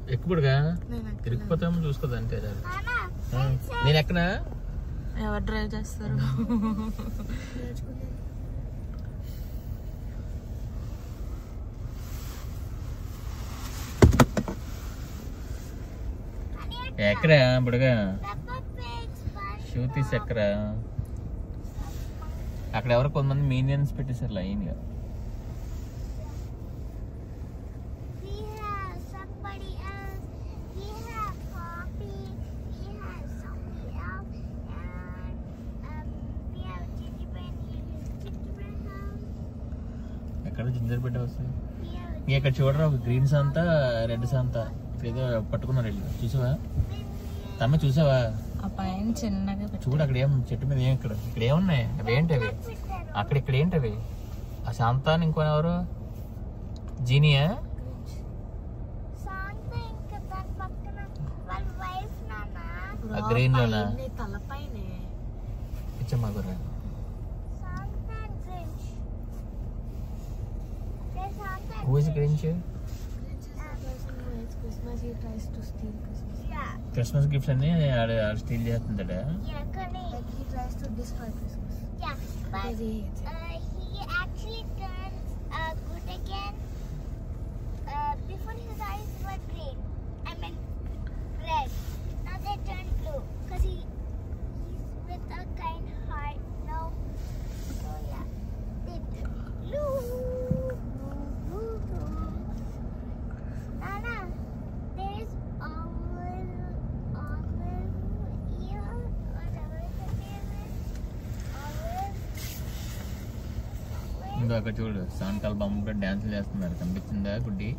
ఎక్కుడుగా తిరిగిపోతాము చూసుకోదా అంటే నేను ఎక్కనా ఎవరు డ్రైవ్ చేస్తారు ఎక్కడా బుడగా షూ తీసి ఎక్కరా అక్కడ ఎవరో కొంతమంది మీనియన్స్ పెట్టేశారు లైన్ గా ఎక్కడ జింజర్ బిడ్డ వస్తుంది ఇక్కడ చూడరా ఒక గ్రీన్ సంతా రెడ్ సంతా ఏదో పట్టుకున్నారు వీళ్ళు చూసావా తమ్మ చూసావా చిన్నగా చూడు అక్కడ ఏం చెట్టు మీద ఏం ఇక్కడ ఏమున్నాయి అవి ఏంటి అవి అక్కడ ఇక్కడ ఏంటి అవి ఆ శాంత ఇంకొని ఎవరు జీనియా గ్రీన్ లోనా ఇచ్చమ్మా గుర్రా Who is Grinch? Christmas gifts and steal chestunda. Yeah, he tries to destroy Christmas. Yeah, but he actually turns good again. Before his eyes were green. I mean red. Now they turn blue because he's with a kind heart now. So yeah, they turn blue. అక్కడ చూడు సాయంకాలం బొమ్మ డాన్సులు చేస్తున్నారు కనిపించిందా గుడ్డి